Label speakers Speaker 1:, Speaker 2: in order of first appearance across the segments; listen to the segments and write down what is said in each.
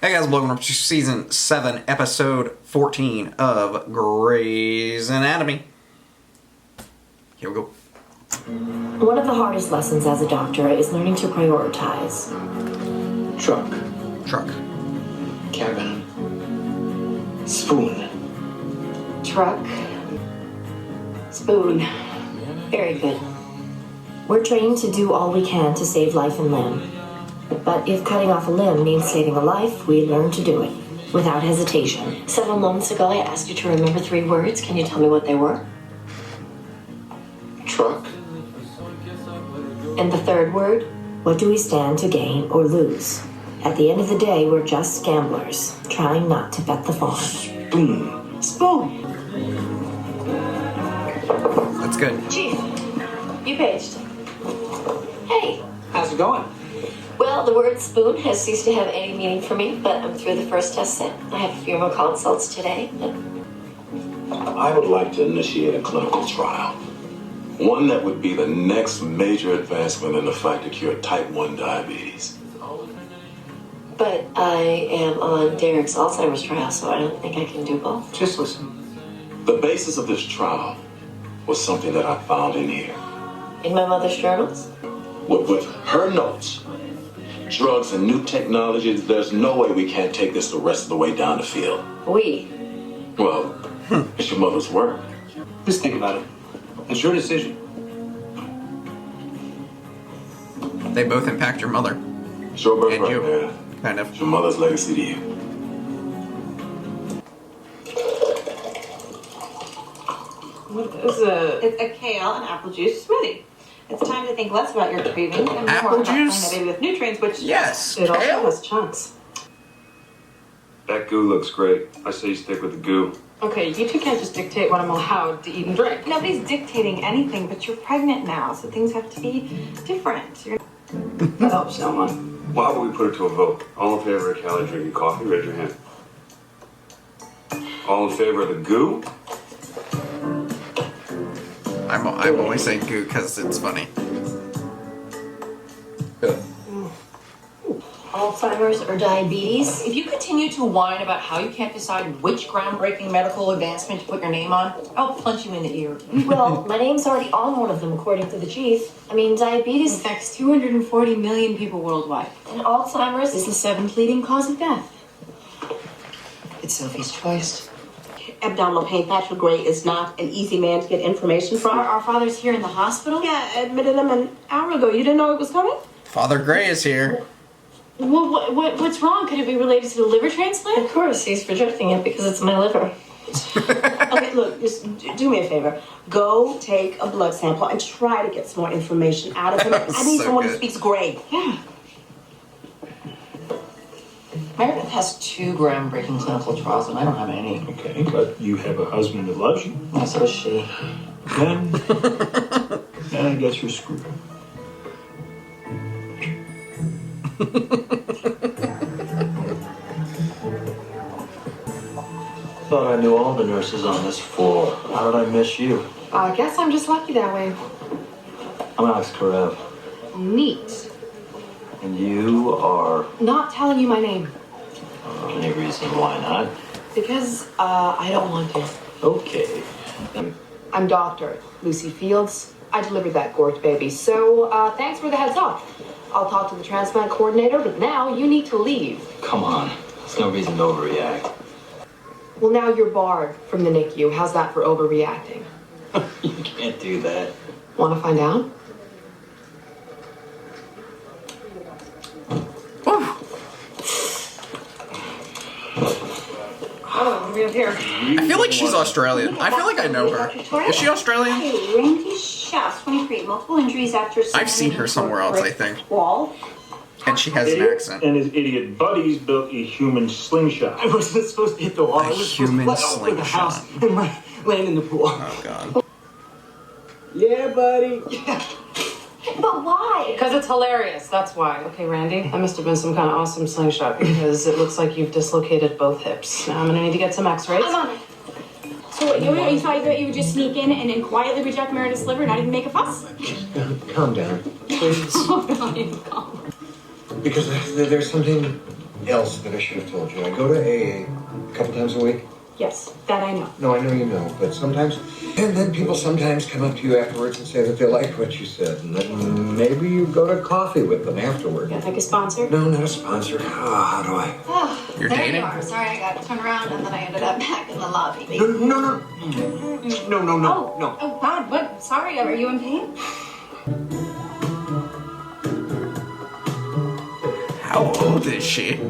Speaker 1: Hey guys, welcome to Season 7, Episode 14 of Grey's Anatomy. Here we go.
Speaker 2: One of the hardest lessons as a doctor is learning to prioritize.
Speaker 3: Truck.
Speaker 4: Cabin.
Speaker 3: Spoon.
Speaker 2: Truck. Spoon. Very good. We're trained to do all we can to save life and limb. But if cutting off a limb means saving a life, we learn to do it without hesitation. Several moments ago, I asked you to remember 3 words. Can you tell me what they were?
Speaker 4: Truck.
Speaker 2: And the 3rd word? What do we stand to gain or lose? At the end of the day, we're just gamblers, trying not to bet the farm.
Speaker 3: Spoon.
Speaker 2: Spoon.
Speaker 1: That's good.
Speaker 2: Chief, you paged. Hey.
Speaker 3: How's it going?
Speaker 2: Well, the word spoon has ceased to have any meaning for me, but I'm through the first test set. I have a few more consults today.
Speaker 4: I would like to initiate a clinical trial. One that would be the next major advancement in the fight to cure type 1 diabetes.
Speaker 2: But I am on Derek's Alzheimer's trial, so I don't think I can do both.
Speaker 3: Just listen.
Speaker 4: The basis of this trial was something that I found in here.
Speaker 2: In my mother's journals?
Speaker 4: With her notes, drugs and new technologies, there's no way we can't take this the rest of the way down the field.
Speaker 2: We.
Speaker 4: Well, it's your mother's work.
Speaker 3: Just think about it. It's your decision.
Speaker 1: They both impact your mother.
Speaker 4: It's your
Speaker 1: And
Speaker 4: birthright,
Speaker 1: you.
Speaker 4: man.
Speaker 1: Kind of.
Speaker 4: It's your mother's legacy to you.
Speaker 5: It's a kale and apple juice smoothie. It's time to think less about your craving and
Speaker 1: Apple
Speaker 5: more about
Speaker 1: juice?
Speaker 5: filling the baby with nutrients, which
Speaker 1: Yes,
Speaker 5: it also
Speaker 1: kale?
Speaker 5: has chunks.
Speaker 6: That goo looks great. I say you stick with the goo.
Speaker 7: Okay, you two can't just dictate what I'm allowed to eat and drink.
Speaker 5: Nobody's dictating anything, but you're pregnant now, so things have to be different.
Speaker 7: That helps no one.
Speaker 6: Why would we put it to a vote? All in favor of Callie drinking coffee, raise your hand. All in favor of the goo?
Speaker 1: I'm only saying goo because it's funny.
Speaker 4: Good.
Speaker 2: Alzheimer's or diabetes?
Speaker 8: If you continue to whine about how you can't decide which groundbreaking medical advancement to put your name on, I'll punch you in the ear.
Speaker 2: Well, my name's already on one of them, according to the chief. I mean, diabetes
Speaker 8: Affects 240 million people worldwide.
Speaker 2: and Alzheimer's
Speaker 8: It's the 7th leading cause of death. It's Sophie's choice.
Speaker 5: Abdominal pain, Patrick Gray is not an easy man to get information from.
Speaker 8: Our father's here in the hospital?
Speaker 5: Yeah, admitted him an hour ago. You didn't know it was coming?
Speaker 1: Father Gray is here.
Speaker 8: Well, what's wrong? Could it be related to the liver transplant?
Speaker 2: Of course, he's rejecting it because it's my liver.
Speaker 5: Okay, look, just do me a favor. Go take a blood sample and try to get some more information out of him. I need
Speaker 1: So
Speaker 5: someone who
Speaker 1: good.
Speaker 5: speaks Gray.
Speaker 8: Yeah. Meredith has 2 groundbreaking clinical trials, and I don't have any.
Speaker 9: Okay, but you have a husband that loves you.
Speaker 8: So does she.
Speaker 9: Then I guess you're screwed. Thought I knew all the nurses on this floor. How did I miss you?
Speaker 7: I guess I'm just lucky that way.
Speaker 9: I'm Alex Karev,
Speaker 7: Neat.
Speaker 9: and you are.
Speaker 7: Not telling you my name.
Speaker 9: Any reason why not?
Speaker 7: Because, I don't want to.
Speaker 9: Okay.
Speaker 7: I'm Dr. Lucy Fields. I delivered that Gort baby, so, thanks for the heads up. I'll talk to the transplant coordinator, but now you need to leave.
Speaker 9: Come on. There's no reason to overreact.
Speaker 7: Well, now you're barred from the NICU. How's that for overreacting?
Speaker 9: You can't do that.
Speaker 7: Want to find out? Oh, what do we have here?
Speaker 1: I feel like she's Australian. I feel like I know her. Is she Australian?
Speaker 5: Hey, Randy Schaff's 23, multiple injuries after...
Speaker 1: I've seen her somewhere else, I think.
Speaker 5: Wall.
Speaker 1: And she has an accent.
Speaker 9: And his idiot buddies built a human slingshot.
Speaker 3: I wasn't supposed to hit the wall.
Speaker 1: A
Speaker 3: I was
Speaker 1: human
Speaker 3: supposed to fly over the house
Speaker 1: slingshot.
Speaker 3: and land in the pool.
Speaker 1: Oh god.
Speaker 3: Yeah, buddy.
Speaker 2: But why?
Speaker 7: Because it's hilarious, that's why. Okay, Randy, that must have been some kind of awesome slingshot because it looks like you've dislocated both hips. Now I'm gonna need to get some x-rays.
Speaker 10: I'm on it. So what, you thought that you would just sneak in and then quietly reject Meredith's liver, not even make a fuss?
Speaker 3: Calm down, please.
Speaker 10: Oh, Ryan, calm.
Speaker 3: Because there's something
Speaker 11: else that I should have told you. I go to AA a couple times a week.
Speaker 10: Yes, that I know.
Speaker 11: No, I know you know, but sometimes, and then people sometimes come up to you afterwards and say that they like what you said, and then maybe you go to coffee with them afterward.
Speaker 10: Yeah, like a sponsor?
Speaker 11: No, not a sponsor. How do I?
Speaker 12: Oh,
Speaker 1: You're
Speaker 12: there
Speaker 1: dating?
Speaker 12: you are. Sorry, I got turned around and then I ended up back in the lobby.
Speaker 11: No.
Speaker 10: Oh, God, what? Sorry, are you in pain?
Speaker 1: How old is she?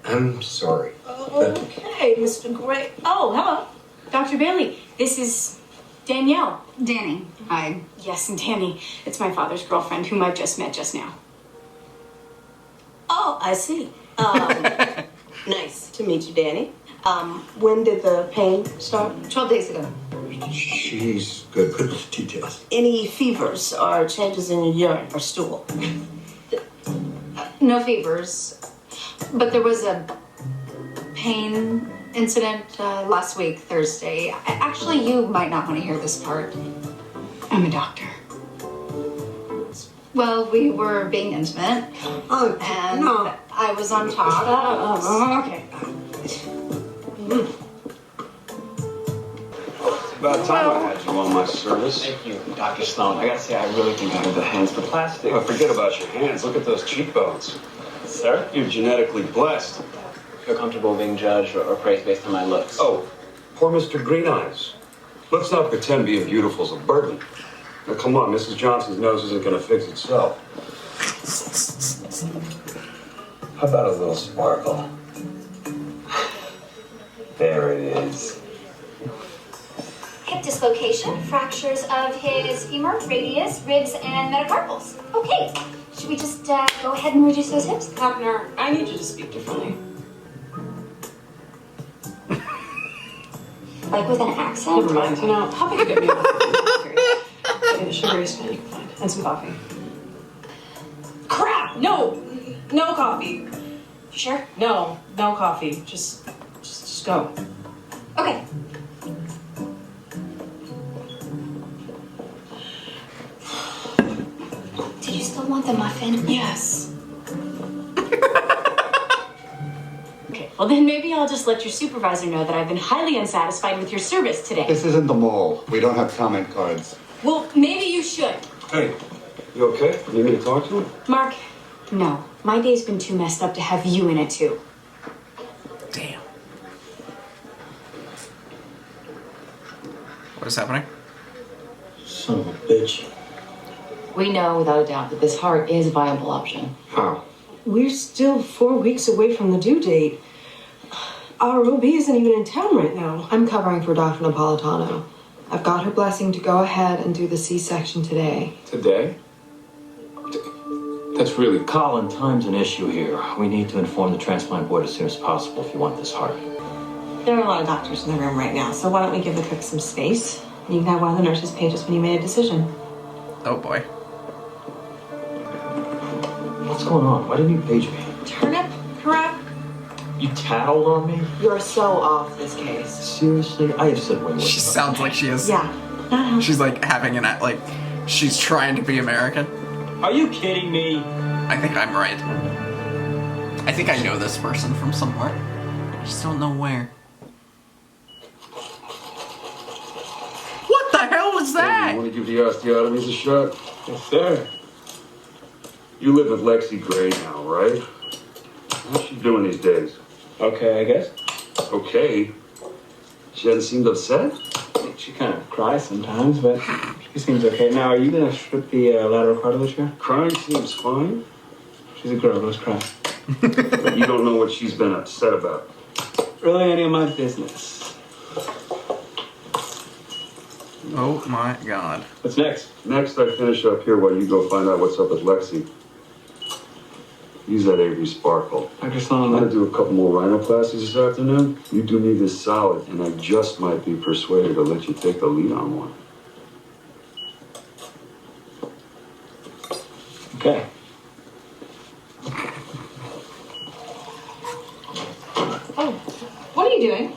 Speaker 11: I'm sorry.
Speaker 5: Okay, Mr. Gray. Oh, hello.
Speaker 10: Dr. Bailey, this is Danielle.
Speaker 12: Danny, hi.
Speaker 10: Yes, and Danny. It's my father's girlfriend, whom I've just met just now.
Speaker 5: Oh, I see. Nice to meet you, Danny. When did the pain start?
Speaker 12: 12 days ago.
Speaker 11: She's good with details.
Speaker 5: Any fevers or changes in your urine or stool?
Speaker 12: No fevers, but there was a pain incident last week, Thursday. Actually, you might not want to hear this part.
Speaker 10: I'm a doctor.
Speaker 12: Well, we were being intimate,
Speaker 5: Oh,
Speaker 12: and
Speaker 5: no.
Speaker 12: I was on top.
Speaker 10: Okay.
Speaker 6: About time I had you on my service.
Speaker 3: Thank you, Dr. Sloan. I gotta say, I really think I have the hands for plastic.
Speaker 6: Oh, forget about your hands. Look at those cheekbones.
Speaker 3: Sir?
Speaker 6: You're genetically blessed.
Speaker 3: Feel comfortable being judged or praised based on my looks?
Speaker 6: Oh, poor Mr. Green Eyes. Let's not pretend being beautiful is a burden. Now, come on, Mrs. Johnson's nose isn't going to fix itself.
Speaker 9: How about a little sparkle? There it is.
Speaker 13: Hip dislocation, fractures of his femur, radius, ribs, and metacarpals. Okay, should we just go ahead and reduce those hips?
Speaker 5: Partner, I need you to speak differently.
Speaker 13: Like with an accent?
Speaker 5: Never mind. You know, how about you get me a Get a sugary spoon you can find and some coffee. Crap! No coffee.
Speaker 13: You sure?
Speaker 5: No coffee. Just go.
Speaker 13: Okay. Did you still want the muffin?
Speaker 5: Yes.
Speaker 10: Okay, well then maybe I'll just let your supervisor know that I've been highly unsatisfied with your service today.
Speaker 14: This isn't the mall. We don't have comment cards.
Speaker 10: Well, maybe you should.
Speaker 6: Hey, you okay? Need me to talk to him?
Speaker 10: Mark, no. My day's been too messed up to have you in it too.
Speaker 1: Damn. What is happening?
Speaker 9: Son of a bitch.
Speaker 8: We know without a doubt that this heart is a viable option.
Speaker 6: How?
Speaker 5: We're still 4 weeks away from the due date. Our OB isn't even in town right now.
Speaker 7: I'm covering for Dr. Napolitano. I've got her blessing to go ahead and do the C-section today.
Speaker 9: Today? That's really...
Speaker 15: Colin, time's an issue here. We need to inform the transplant board as soon as possible if you want this heart.
Speaker 5: There are a lot of doctors in the room right now, so why don't we give the cook some space? You can have one of the nurses page us when you made a decision.
Speaker 1: Oh boy.
Speaker 15: What's going on? Why didn't you page me?
Speaker 5: Turnip, crap.
Speaker 15: You tattled on me?
Speaker 7: You're so off this case.
Speaker 15: Seriously? I have said way worse.
Speaker 1: She sounds like she is.
Speaker 5: Yeah, not how.
Speaker 1: She's like having an like. She's trying to be American.
Speaker 3: Are you kidding me?
Speaker 1: I think I'm right. I think I know this person from somewhere. I just don't know where. What the hell was that?
Speaker 6: Hey, you want to give the osteotomies a shot?
Speaker 3: Yes, sir.
Speaker 6: You live with Lexi Gray now, right? How's she doing these days?
Speaker 3: Okay, I guess.
Speaker 6: Okay. She hasn't seemed upset?
Speaker 3: She kind of cries sometimes, but she seems okay. Now, are you gonna strip the lateral cartilage here?
Speaker 6: Crying seems fine.
Speaker 3: She's a girl, let's cry.
Speaker 6: But you don't know what she's been upset about.
Speaker 3: Really any of my business.
Speaker 1: Oh my god.
Speaker 3: What's next?
Speaker 6: Next, I finish up here while you go find out what's up with Lexi. Use that Avery Sparkle.
Speaker 3: Dr. Sloan,
Speaker 6: I'm gonna do a couple more rhinoplasties this afternoon. You do me this solid, and I just might be persuaded to let you take the lead on one.
Speaker 3: Okay.
Speaker 5: Oh, what are you doing?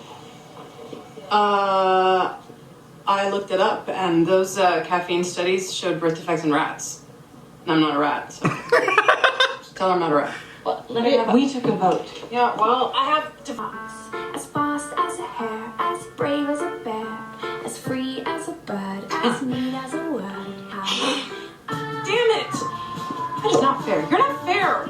Speaker 16: I looked it up, and those caffeine studies showed birth defects in rats. And I'm not a rat, so. Just tell her I'm not around.
Speaker 5: Well,
Speaker 16: We took a vote.
Speaker 5: Yeah, well, I have to.
Speaker 10: As fast as a hare, as brave as a bear, as free as a bird, as neat as a word.
Speaker 16: Damn it! That is not fair. You're not fair.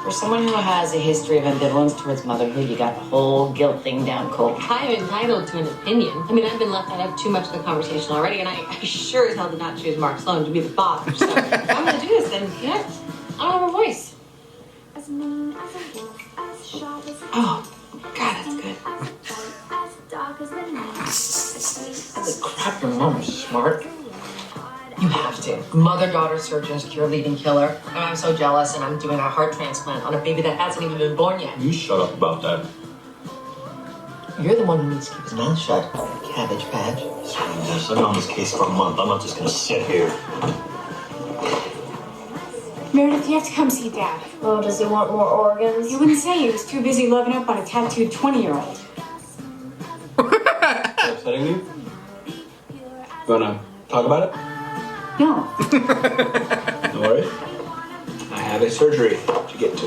Speaker 8: For someone who has a history of ambivalence towards motherhood, you got the whole guilt thing down cold.
Speaker 17: I'm entitled to an opinion. I mean, I've been left out of too much of the conversation already, and I sure as hell did not choose Mark Sloan to be the father. So if I'm going to do this, then yeah, I don't have a voice.
Speaker 10: As mean as a wolf, as sharp as a
Speaker 8: Oh, God, that's good.
Speaker 10: as dark as the night.
Speaker 8: Holy crap, your mom is smart. You have to. Mother-daughter surgeons cure leading killer. And I'm so jealous, and I'm doing a heart transplant on a baby that hasn't even been born yet.
Speaker 6: You shut up about that.
Speaker 8: You're the one who needs to keep his mouth shut, Cabbage Patch.
Speaker 9: I've been on this case for a month. I'm not just gonna sit here.
Speaker 10: Meredith, you have to come see Dad.
Speaker 2: Oh, does he want more organs?
Speaker 10: He wouldn't say. He was too busy loving up on a tattooed 20-year-old.
Speaker 3: Upsetting you? You wanna talk about it?
Speaker 10: No.
Speaker 3: No worries. I have a surgery to get to.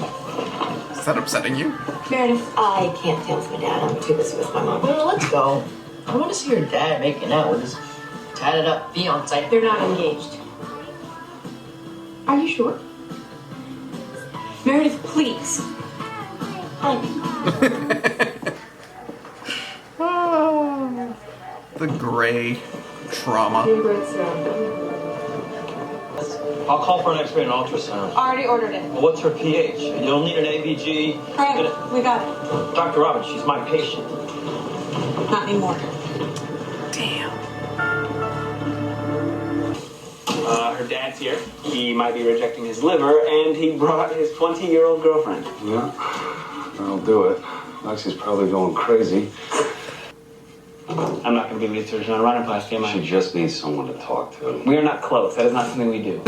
Speaker 1: Is that upsetting you?
Speaker 2: Meredith, I can't deal with my dad. I'm too busy with my mom.
Speaker 8: Well, let's go. I want to see your dad making out with his tatted up fiance.
Speaker 10: They're not engaged. Are you sure? Meredith, please.
Speaker 1: The gray trauma.
Speaker 9: I'll call for an X-ray and ultrasound.
Speaker 10: Already ordered it.
Speaker 9: Well, what's her pH? You'll need an ABG.
Speaker 10: Correct. We got it.
Speaker 9: Dr. Roberts, she's my patient.
Speaker 10: Not anymore.
Speaker 3: Her dad's here. He might be rejecting his liver, and he brought his 20-year-old girlfriend.
Speaker 6: Yeah, I'll do it. Lexi's probably going crazy.
Speaker 3: I'm not going to be lead surgeon on rhinoplasty, am I?
Speaker 6: She just needs someone to talk to.
Speaker 3: We are not close. That is not something we do.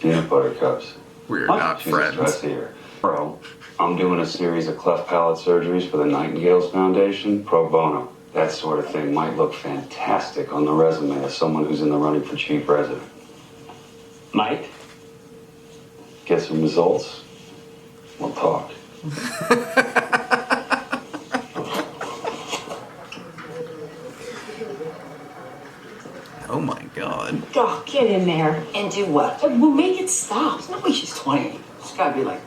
Speaker 6: Yeah, buttercups.
Speaker 1: We're
Speaker 3: What?
Speaker 1: not
Speaker 6: She's
Speaker 1: friends.
Speaker 6: a stressier. Bro, I'm doing a series of cleft palate surgeries for the Nightingales Foundation, pro bono. That sort of thing might look fantastic on the resume of someone who's in the running for chief resident.
Speaker 3: Mike?
Speaker 6: Get some results, we'll talk.
Speaker 1: Oh my god.
Speaker 2: Oh, get in there. And do what?
Speaker 10: We'll make it stop.
Speaker 16: No way she's 20. She's got to be like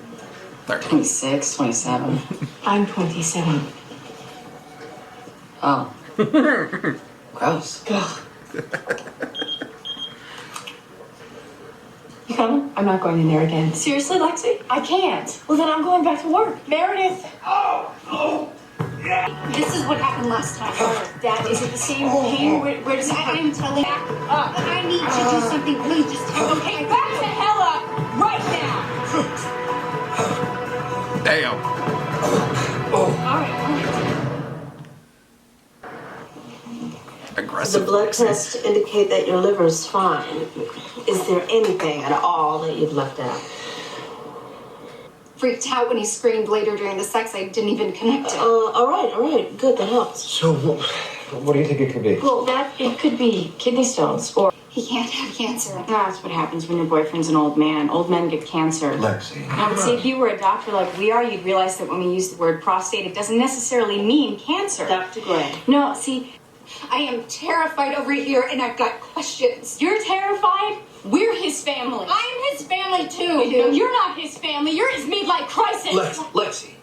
Speaker 1: 30.
Speaker 16: 26, 27.
Speaker 2: I'm 27.
Speaker 16: Oh. Gross.
Speaker 2: You coming? I'm not going in there again. Seriously, Lexi? I can't. Well, then I'm going back to work. Meredith!
Speaker 12: This is what happened last time.
Speaker 2: Dad, is it the same pain? Where does it
Speaker 12: I'm telling you. I need to do something. Please just tell me.
Speaker 10: Okay, back the hell up right now.
Speaker 1: Damn.
Speaker 10: All right.
Speaker 1: Aggressive.
Speaker 5: The blood tests indicate that your liver is fine. Is there anything at all that you've left out?
Speaker 12: Freaked out when he screamed later during the sex. I didn't even connect it.
Speaker 5: All right. Good, that helps.
Speaker 11: So, what do you think it could be?
Speaker 2: Well, it could be kidney stones or...
Speaker 12: He can't have cancer.
Speaker 10: That's what happens when your boyfriend's an old man. Old men get cancer.
Speaker 11: Lexi.
Speaker 10: I would say if you were a doctor like we are, you'd realize that when we use the word prostate, it doesn't necessarily mean cancer.
Speaker 5: Dr. Gray.
Speaker 10: No, see,
Speaker 12: I am terrified over here, and I've got questions.
Speaker 10: you're terrified. We're his family.
Speaker 12: I'm his family too.
Speaker 10: No, you're not his family. You're his midlife crisis.
Speaker 11: Lexi.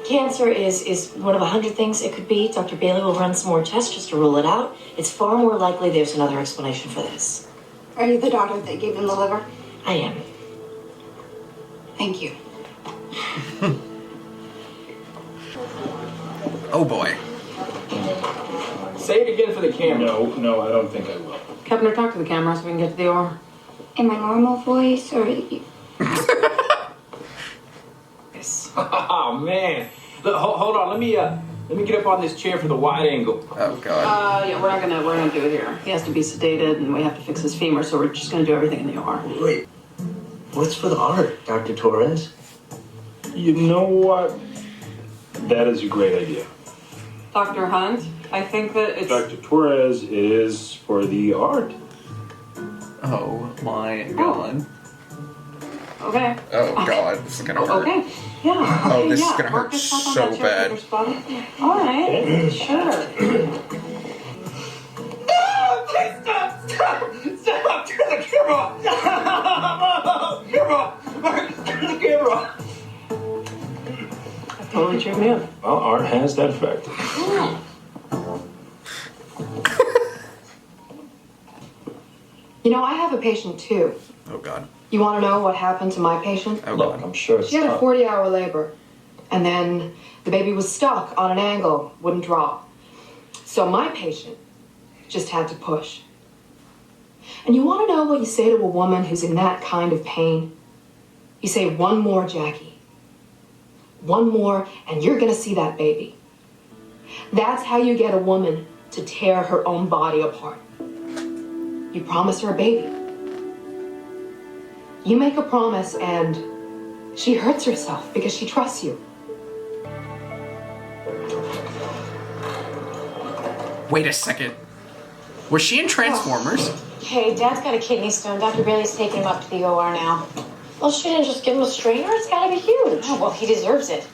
Speaker 2: Cancer is one of 100 things it could be. Dr. Bailey will run some more tests just to rule it out. It's far more likely there's another explanation for this.
Speaker 12: Are you the doctor that gave him the liver?
Speaker 2: I am.
Speaker 12: Thank you.
Speaker 1: Oh boy.
Speaker 3: Say it again for the camera.
Speaker 6: No, I don't think I will.
Speaker 16: Kevner, talk to the camera so we can get to the OR.
Speaker 12: In my normal voice, or
Speaker 3: Oh, man. Look, hold on. Let me get up on this chair for the wide angle.
Speaker 1: Oh god.
Speaker 16: Yeah, we're gonna do it here. He has to be sedated, and we have to fix his femur, so we're just gonna do everything in the OR.
Speaker 9: Wait, what's for the art, Dr. Torres?
Speaker 6: You know what? That is a great idea.
Speaker 16: Dr. Hunt, I think that it's...
Speaker 18: Dr. Torres is for the art.
Speaker 1: Oh my god.
Speaker 16: Okay.
Speaker 1: Oh god, this is gonna hurt.
Speaker 16: Okay. Yeah.
Speaker 1: Oh,
Speaker 16: Okay,
Speaker 1: this is
Speaker 16: yeah.
Speaker 1: gonna hurt
Speaker 16: Marcus, hop on
Speaker 1: so
Speaker 16: that chair,
Speaker 1: bad.
Speaker 16: take your spot. All right. Sure.
Speaker 3: Please stop! Stop! Stop! Turn the camera off! Camera off! Turn the camera off!
Speaker 16: That totally cheered me up.
Speaker 18: Well, art has that effect.
Speaker 7: You know, I have a patient too.
Speaker 1: Oh god.
Speaker 7: You want to know what happened to my patient?
Speaker 1: Oh
Speaker 18: Look,
Speaker 1: god.
Speaker 18: I'm sure it's
Speaker 7: She had a
Speaker 18: tough.
Speaker 7: 40-hour labor, and then the baby was stuck on an angle, wouldn't drop. So my patient just had to push. And you want to know what you say to a woman who's in that kind of pain? You say, one more, Jackie. One more, and you're going to see that baby. That's how you get a woman to tear her own body apart. You promise her a baby. You make a promise and she hurts herself because she trusts you.
Speaker 1: Wait a second. Was she in Transformers?
Speaker 17: Hey, Dad's got a kidney stone. Dr. Bailey's taking him up to the OR now. Well, she didn't just give him a strainer. It's gotta be huge. Oh, well, he deserves it.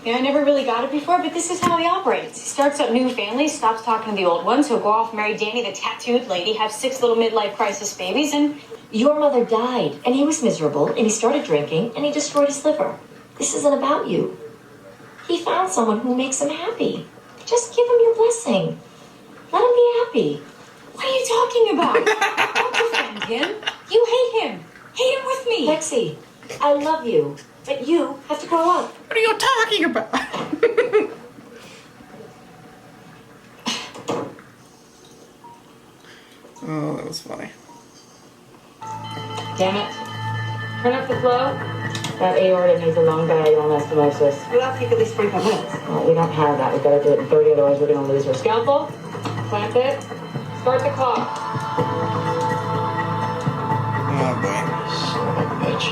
Speaker 17: You know, I never really got it before, but this is how he operates. He starts up new families, stops talking to the old ones. He'll go off, marry Danny, the tattooed lady, have 6 little midlife crisis babies, and...
Speaker 2: Your mother died, and he was miserable, and he started drinking, and he destroyed his liver. This isn't about you. He found someone who makes him happy. Just give him your blessing. Let him be happy.
Speaker 17: What are you talking about? Don't defend him. You hate him. Hate him with me.
Speaker 2: Lexi, I love you, but you have to grow up.
Speaker 1: What are you talking about? Oh, that was funny.
Speaker 17: Damn it. Turn up the flow.
Speaker 2: That aorta needs a lung bag on anastomosis.
Speaker 5: Well, that'll take at least 45 minutes.
Speaker 2: Well, we don't have that. We've got to do it in 30, otherwise we're going to lose her.
Speaker 17: Scalpel. Clamp it. Start the clock.
Speaker 1: Oh boy.
Speaker 15: Son of a bitch.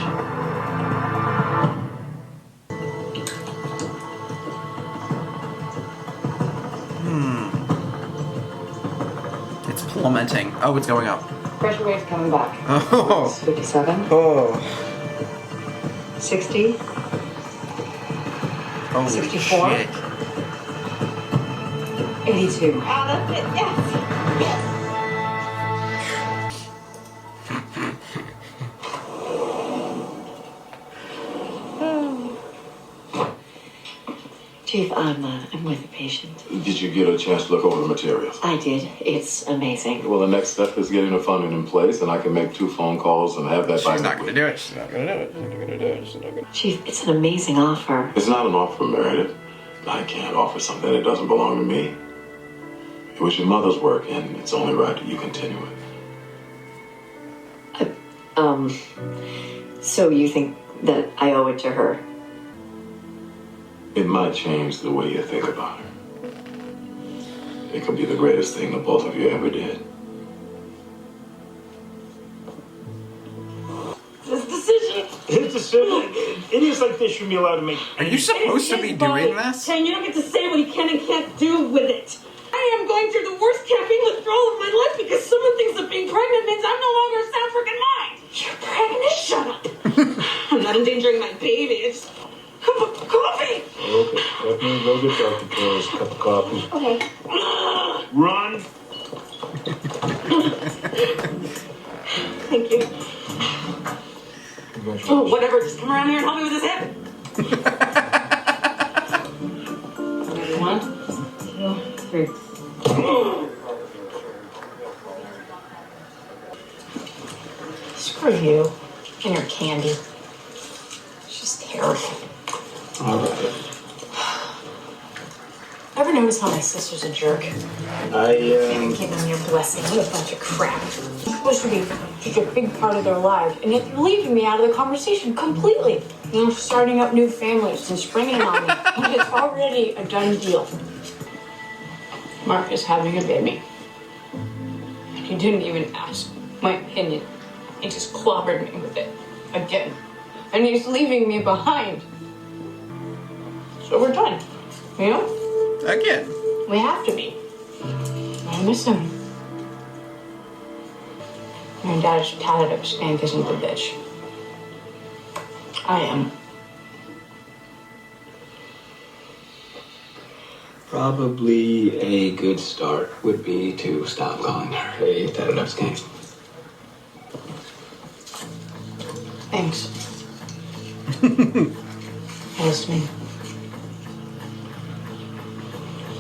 Speaker 1: It's plummeting. Oh, it's going up.
Speaker 7: Pressure wave's coming back.
Speaker 1: Oh.
Speaker 7: 57,
Speaker 1: Oh.
Speaker 7: 60,
Speaker 1: Holy
Speaker 7: 64.
Speaker 1: shit.
Speaker 7: 82.
Speaker 5: Ah, that's it. Yes. Yes.
Speaker 2: Chief, I'm with the patient.
Speaker 4: Did you get a chance to look over the materials?
Speaker 2: I did. It's amazing.
Speaker 4: Well, the next step is getting the funding in place, and I can make 2 phone calls and have that by
Speaker 1: She's not
Speaker 4: next
Speaker 1: gonna
Speaker 4: week.
Speaker 1: do it. She's not gonna do it. She's not gonna do it. She's not gonna.
Speaker 2: Chief, it's an amazing offer.
Speaker 4: It's not an offer, Meredith. I can't offer something that doesn't belong to me. It was your mother's work, and it's only right that you continue it.
Speaker 2: So you think that I owe it to her?
Speaker 4: It might change the way you think about her. It could be the greatest thing the both of you ever did.
Speaker 5: This decision.
Speaker 18: His decision. Idiots like this shouldn't be allowed to make.
Speaker 1: Are you supposed to be doing this?
Speaker 5: And you don't get to say what you can and can't do with it. I am going through the worst caffeine withdrawal of my life because someone thinks that being pregnant means I'm no longer a sound freaking mind. You're pregnant? Shut up. I'm not endangering my baby. It's coffee.
Speaker 18: Okay, definitely go get Dr. Torres a cup of coffee.
Speaker 5: Okay.
Speaker 18: Run.
Speaker 5: Thank you. Oh, whatever. Just come around here and help me with this hip.
Speaker 17: 1, 2, 3. Screw you and your candy. She's terrible. Ever notice how my sister's a jerk? Give them your blessing. What a bunch of crap. It's supposed to be such a big part of their lives, and yet they're leaving me out of the conversation completely. You know, starting up new families and springing it on me. And it's already a done deal. Mark is having a baby. And he didn't even ask my opinion. He just clobbered me with it. Again. And he's leaving me behind. So we're done. You know?
Speaker 1: Again.
Speaker 17: We have to be. I miss him. My dad's tatted up skank isn't the bitch. I am.
Speaker 19: Probably a good start would be to stop calling her a tatted up skank.
Speaker 17: Thanks. Yes, me.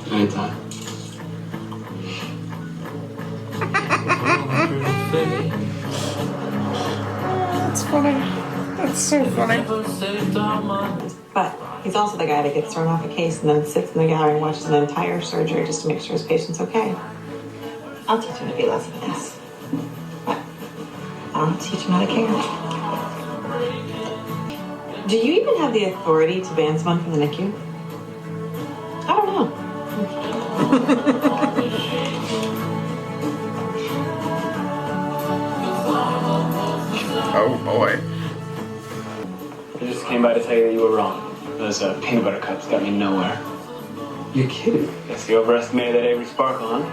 Speaker 19: Anytime.
Speaker 1: That's funny. That's so funny.
Speaker 20: But he's also the guy that gets thrown off a case and then sits in the gallery and watches an entire surgery just to make sure his patient's okay. I'll teach him to be less of an ass. But I don't teach him how to care. Do you even have the authority to ban someone from the NICU? I don't know.
Speaker 1: Oh boy.
Speaker 19: I just came by to tell you that you were wrong. Those peanut butter cups got me nowhere.
Speaker 11: You're kidding.
Speaker 19: Guess you overestimated that Avery Sparkle, huh?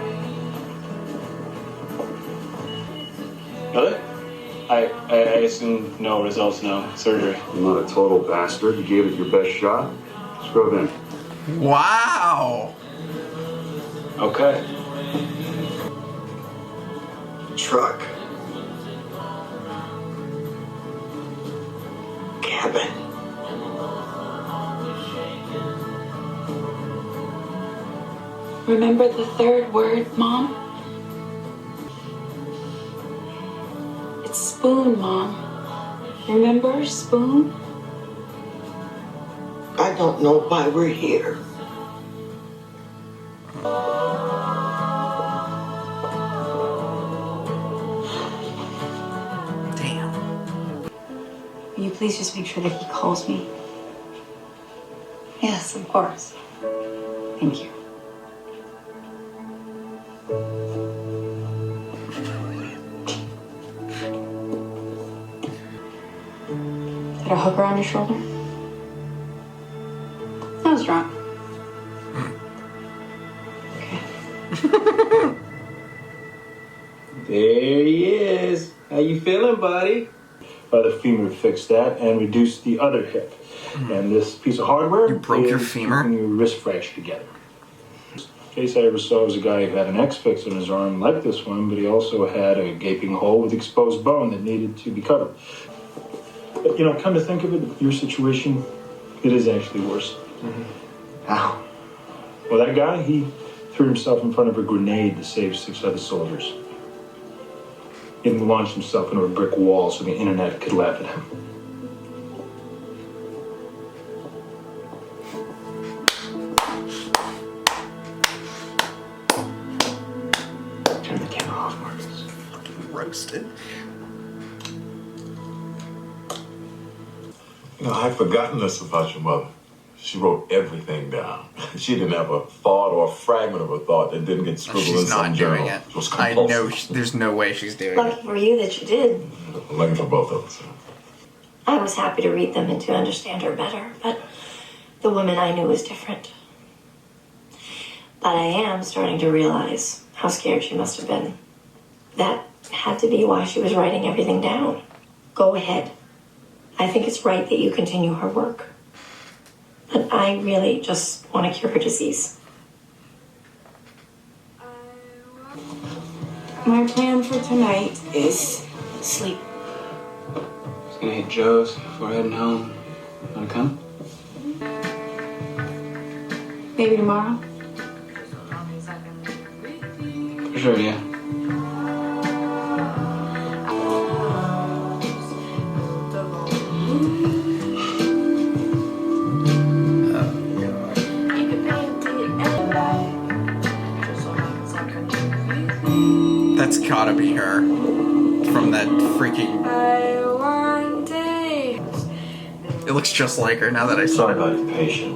Speaker 19: Really? I assume no results, no surgery.
Speaker 6: I'm not a total bastard. You gave it your best shot. Scrub in.
Speaker 1: Wow.
Speaker 19: Okay.
Speaker 11: Truck. Cabin.
Speaker 17: Remember the third word, Mom? It's spoon, Mom. Remember spoon?
Speaker 11: I don't know why we're here.
Speaker 12: Will you please just make sure that he calls me? Yes, of course. Thank you. Is that a hooker on your shoulder? I was drunk.
Speaker 18: There he is. How you feeling, buddy? The femur fixed that and reduced the other hip. And this piece of hardware
Speaker 1: You broke your femur?
Speaker 18: keeping your wrist fracture together. The case I ever saw was a guy who had an X-fix on his arm like this one, but he also had a gaping hole with exposed bone that needed to be covered. But, come to think of it, your situation, it is actually worse.
Speaker 11: How?
Speaker 18: Well, that guy, he threw himself in front of a grenade to save 6 other soldiers. He even launched himself into a brick wall so the internet could laugh at him.
Speaker 11: Turn the camera off, Marcus.
Speaker 1: Roasted.
Speaker 4: I'd forgotten this about your mother. She wrote everything down. She didn't have a thought or a fragment of a thought that didn't get scribbled in
Speaker 1: She's
Speaker 4: some
Speaker 1: not
Speaker 4: journal.
Speaker 1: doing it.
Speaker 4: It was
Speaker 1: I
Speaker 4: compulsive.
Speaker 1: know there's no way she's doing
Speaker 2: Lucky
Speaker 1: it.
Speaker 2: for you that you did.
Speaker 4: Lucky for both of us.
Speaker 2: I was happy to read them and to understand her better, but the woman I knew was different. But I am starting to realize how scared she must have been. That had to be why she was writing everything down. Go ahead. I think it's right that you continue her work. But I really just want to cure her disease.
Speaker 17: My plan for tonight is sleep.
Speaker 19: Just gonna hit Joe's before heading home. Wanna come?
Speaker 17: Maybe tomorrow.
Speaker 19: For sure, yeah.
Speaker 1: That's gotta be her. From that freaking... It looks just like her now that I saw
Speaker 9: Sorry
Speaker 1: it.
Speaker 9: about your patient.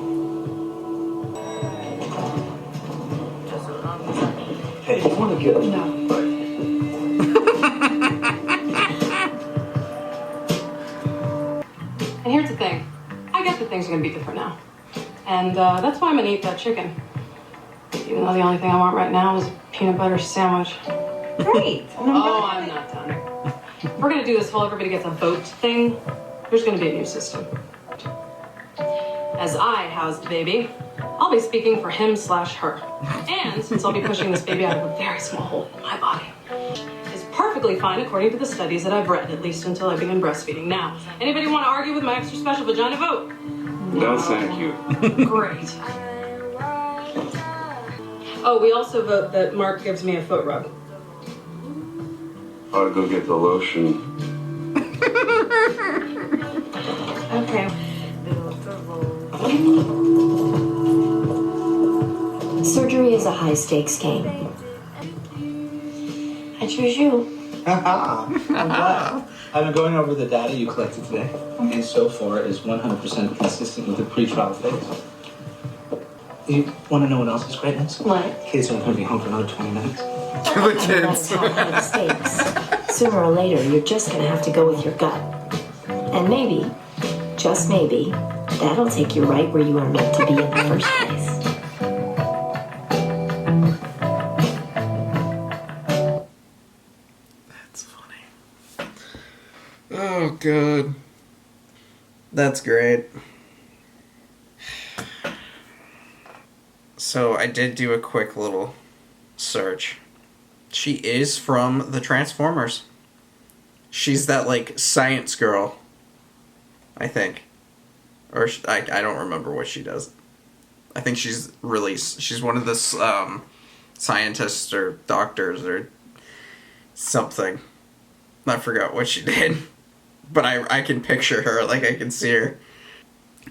Speaker 9: Hey, you want to get up?
Speaker 17: No.
Speaker 16: And here's the thing. I get that things are gonna be different now. And that's why I'm gonna eat that chicken. Even though the only thing I want right now is peanut butter sandwich.
Speaker 20: Great.
Speaker 16: Oh, I'm not done. We're gonna do this whole everybody gets a vote thing. There's gonna be a new system. As I house the baby, I'll be speaking for him/her. And since I'll be pushing this baby out of a very small hole in my body, is perfectly fine according to the studies that I've read, at least until I begin breastfeeding. Now, anybody want to argue with my extra special vagina vote?
Speaker 6: No, thank you.
Speaker 16: Great. Oh, we also vote that Mark gives me a foot rub.
Speaker 6: I'll go get the lotion.
Speaker 16: Okay.
Speaker 2: Surgery is a high-stakes game. I choose you.
Speaker 9: I'm glad. I've been going over the data you collected today, and so far is 100% consistent with the pre-trial phase. You want to know what else is great news?
Speaker 2: What?
Speaker 9: Kids aren't going to be home for another 20 minutes.
Speaker 1: The kids.
Speaker 2: High stakes. Sooner or later, you're just gonna have to go with your gut. And maybe, just maybe, that'll take you right where you are meant to be in the first place.
Speaker 1: That's funny. Oh, good. That's great. So I did do a quick little search. She is from the Transformers. She's that, like, science girl, I think. Or I don't remember what she does. I think she's one of the scientists or doctors or something. I forgot what she did. But I can picture her, like I can see her.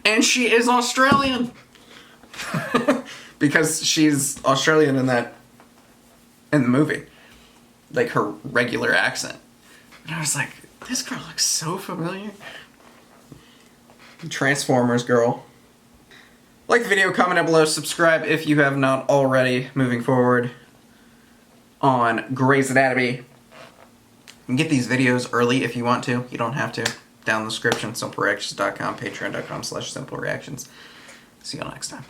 Speaker 1: And she is Australian! Because she's Australian in the movie. Like her regular accent. And I was like, this girl looks so familiar. Transformers girl. Like the video, comment down below, subscribe if you have not already. Moving forward on Grey's Anatomy. You can get these videos early if you want to. You don't have to. Down in the description, simplereactions.com, patreon.com/simplereactions. See you all next time.